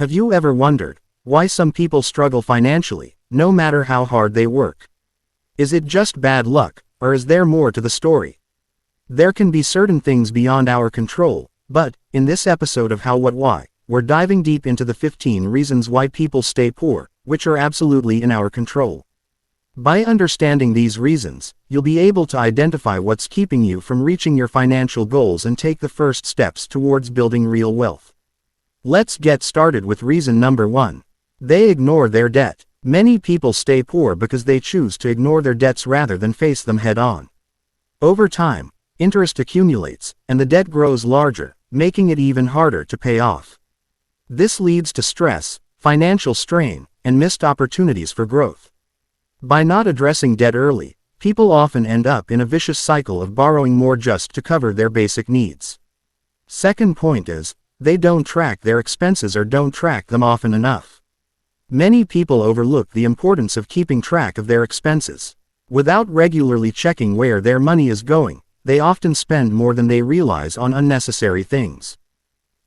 Have you ever wondered why some people struggle financially, no matter how hard they work? Is it just bad luck, or is there more to the story? There can be certain things beyond our control, but, in this episode of How What Why, we're diving deep into the 15 reasons why people stay poor, which are absolutely in our control. By understanding these reasons, you'll be able to identify what's keeping you from reaching your financial goals and take the first steps towards building real wealth. Let's get started with reason number 1. They ignore their debt. Many people stay poor because they choose to ignore their debts rather than face them head-on. Over time, interest accumulates, and the debt grows larger, making it even harder to pay off. This leads to stress, financial strain, and missed opportunities for growth. By not addressing debt early, people often end up in a vicious cycle of borrowing more just to cover their basic needs. Second point is, they don't track their expenses or don't track them often enough. Many people overlook the importance of keeping track of their expenses. Without regularly checking where their money is going, they often spend more than they realize on unnecessary things.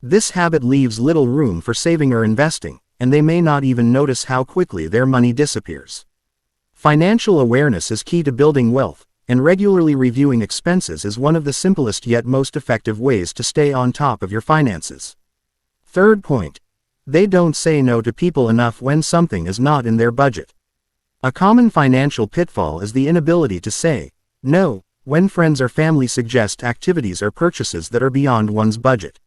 This habit leaves little room for saving or investing, and they may not even notice how quickly their money disappears. Financial awareness is key to building wealth, and regularly reviewing expenses is one of the simplest yet most effective ways to stay on top of your finances. Third point. They don't say no to people enough when something is not in their budget. A common financial pitfall is the inability to say no when friends or family suggest activities or purchases that are beyond one's budget.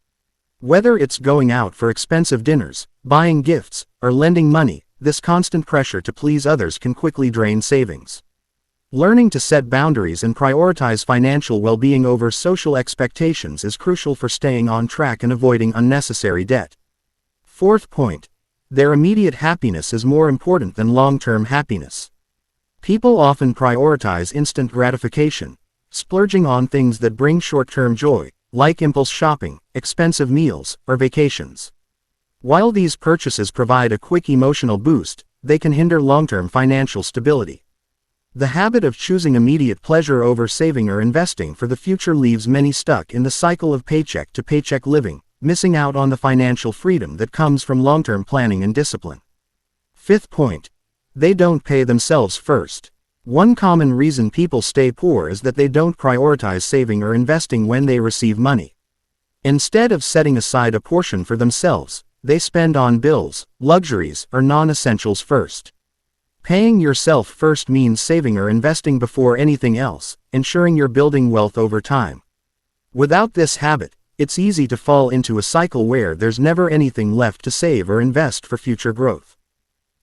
Whether it's going out for expensive dinners, buying gifts, or lending money, this constant pressure to please others can quickly drain savings. Learning to set boundaries and prioritize financial well-being over social expectations is crucial for staying on track and avoiding unnecessary debt. Fourth point. Their immediate happiness is more important than long-term happiness. People often prioritize instant gratification, splurging on things that bring short-term joy, like impulse shopping, expensive meals, or vacations. While these purchases provide a quick emotional boost, they can hinder long-term financial stability. The habit of choosing immediate pleasure over saving or investing for the future leaves many stuck in the cycle of paycheck to paycheck living, missing out on the financial freedom that comes from long-term planning and discipline. Fifth point. They don't pay themselves first. One common reason people stay poor is that they don't prioritize saving or investing when they receive money. Instead of setting aside a portion for themselves, they spend on bills, luxuries, or non-essentials first. Paying yourself first means saving or investing before anything else, ensuring you're building wealth over time. Without this habit, it's easy to fall into a cycle where there's never anything left to save or invest for future growth.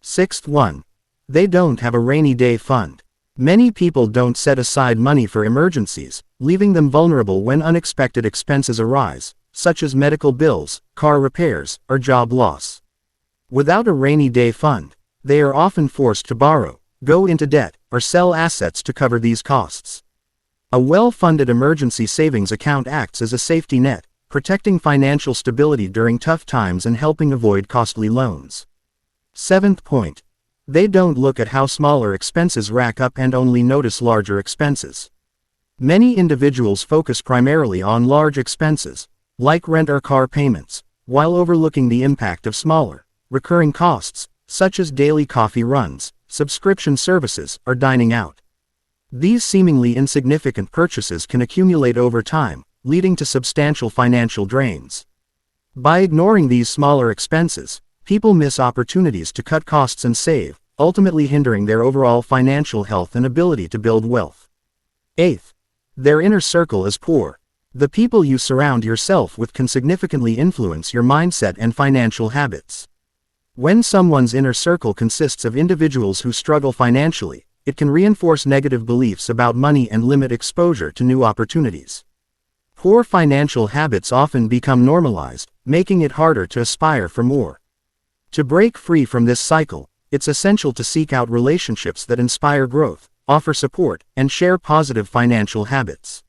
Sixth one. They don't have a rainy day fund. Many people don't set aside money for emergencies, leaving them vulnerable when unexpected expenses arise, such as medical bills, car repairs, or job loss. Without a rainy day fund, they are often forced to borrow, go into debt, or sell assets to cover these costs. A well-funded emergency savings account acts as a safety net, protecting financial stability during tough times and helping avoid costly loans. Seventh point. They don't look at how smaller expenses rack up and only notice larger expenses. Many individuals focus primarily on large expenses, like rent or car payments, while overlooking the impact of smaller, recurring costs, such as daily coffee runs, subscription services, or dining out. These seemingly insignificant purchases can accumulate over time, leading to substantial financial drains. By ignoring these smaller expenses, people miss opportunities to cut costs and save, ultimately hindering their overall financial health and ability to build wealth. Eighth. Their inner circle is poor. The people you surround yourself with can significantly influence your mindset and financial habits. When someone's inner circle consists of individuals who struggle financially, it can reinforce negative beliefs about money and limit exposure to new opportunities. Poor financial habits often become normalized, making it harder to aspire for more. To break free from this cycle, it's essential to seek out relationships that inspire growth, offer support, and share positive financial habits.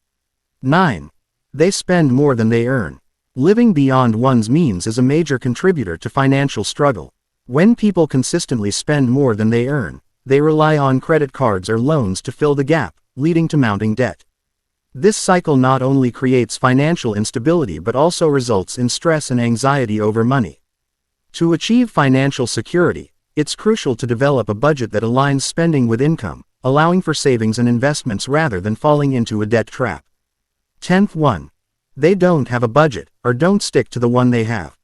9. They spend more than they earn. Living beyond one's means is a major contributor to financial struggle. When people consistently spend more than they earn, they rely on credit cards or loans to fill the gap, leading to mounting debt. This cycle not only creates financial instability but also results in stress and anxiety over money. To achieve financial security, it's crucial to develop a budget that aligns spending with income, allowing for savings and investments rather than falling into a debt trap. 10th one. They don't have a budget, or don't stick to the one they have.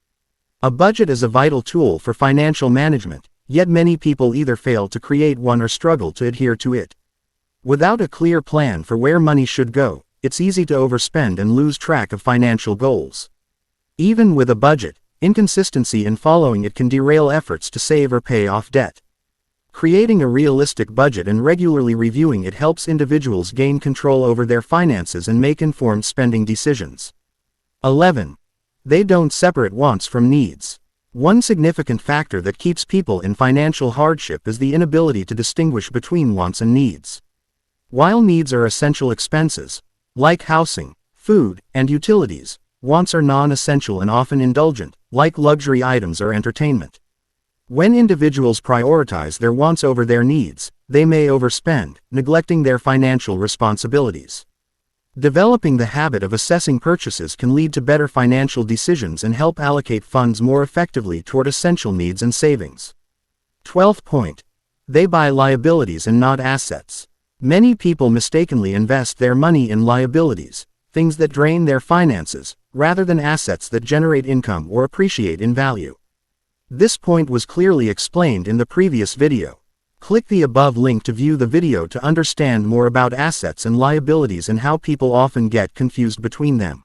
A budget is a vital tool for financial management, yet many people either fail to create one or struggle to adhere to it. Without a clear plan for where money should go, it's easy to overspend and lose track of financial goals. Even with a budget, inconsistency in following it can derail efforts to save or pay off debt. Creating a realistic budget and regularly reviewing it helps individuals gain control over their finances and make informed spending decisions. 11. They don't separate wants from needs. One significant factor that keeps people in financial hardship is the inability to distinguish between wants and needs. While needs are essential expenses, like housing, food, and utilities, wants are non-essential and often indulgent, like luxury items or entertainment. When individuals prioritize their wants over their needs, they may overspend, neglecting their financial responsibilities. Developing the habit of assessing purchases can lead to better financial decisions and help allocate funds more effectively toward essential needs and savings. 12th point. They buy liabilities and not assets. Many people mistakenly invest their money in liabilities, things that drain their finances, rather than assets that generate income or appreciate in value. This point was clearly explained in the previous video. Click the above link to view the video to understand more about assets and liabilities and how people often get confused between them.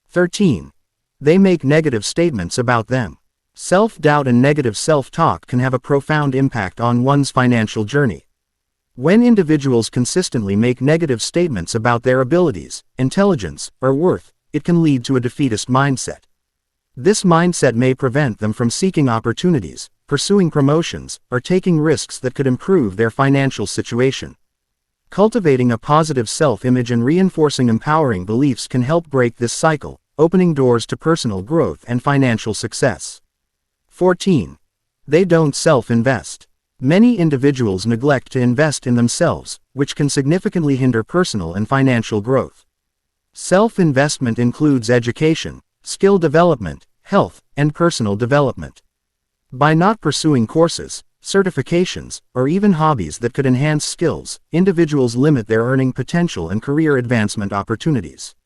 13. They make negative statements about them. Self-doubt and negative self-talk can have a profound impact on one's financial journey. When individuals consistently make negative statements about their abilities, intelligence, or worth, it can lead to a defeatist mindset. This mindset may prevent them from seeking opportunities, pursuing promotions, or taking risks that could improve their financial situation. Cultivating a positive self-image and reinforcing empowering beliefs can help break this cycle, opening doors to personal growth and financial success. 14. They don't self-invest. Many individuals neglect to invest in themselves, which can significantly hinder personal and financial growth. Self-investment includes education, skill development, health, and personal development. By not pursuing courses, certifications, or even hobbies that could enhance skills, individuals limit their earning potential and career advancement opportunities.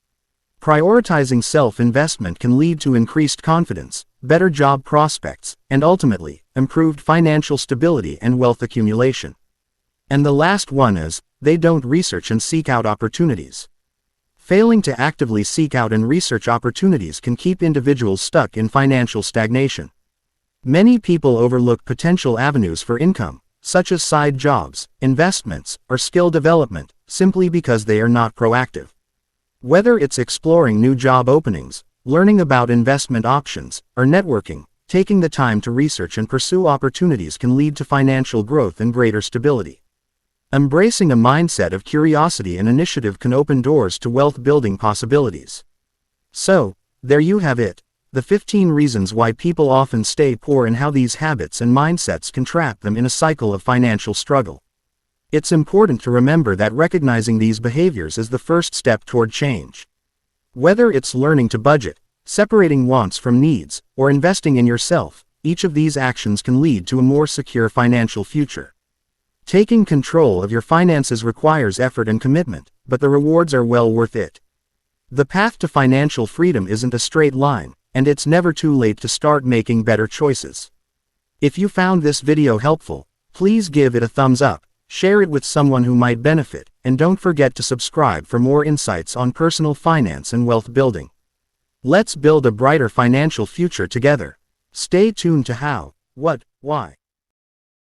Prioritizing self-investment can lead to increased confidence, better job prospects, and ultimately, improved financial stability and wealth accumulation. And the last one is, they don't research and seek out opportunities. Failing to actively seek out and research opportunities can keep individuals stuck in financial stagnation. Many people overlook potential avenues for income, such as side jobs, investments, or skill development, simply because they are not proactive. Whether it's exploring new job openings, learning about investment options, or networking, taking the time to research and pursue opportunities can lead to financial growth and greater stability. Embracing a mindset of curiosity and initiative can open doors to wealth-building possibilities. So, there you have it, the 15 reasons why people often stay poor and how these habits and mindsets can trap them in a cycle of financial struggle. It's important to remember that recognizing these behaviors is the first step toward change. Whether it's learning to budget, separating wants from needs, or investing in yourself, each of these actions can lead to a more secure financial future. Taking control of your finances requires effort and commitment, but the rewards are well worth it. The path to financial freedom isn't a straight line, and it's never too late to start making better choices. If you found this video helpful, please give it a thumbs up, share it with someone who might benefit, and don't forget to subscribe for more insights on personal finance and wealth building. Let's build a brighter financial future together. Stay tuned to how, what, why,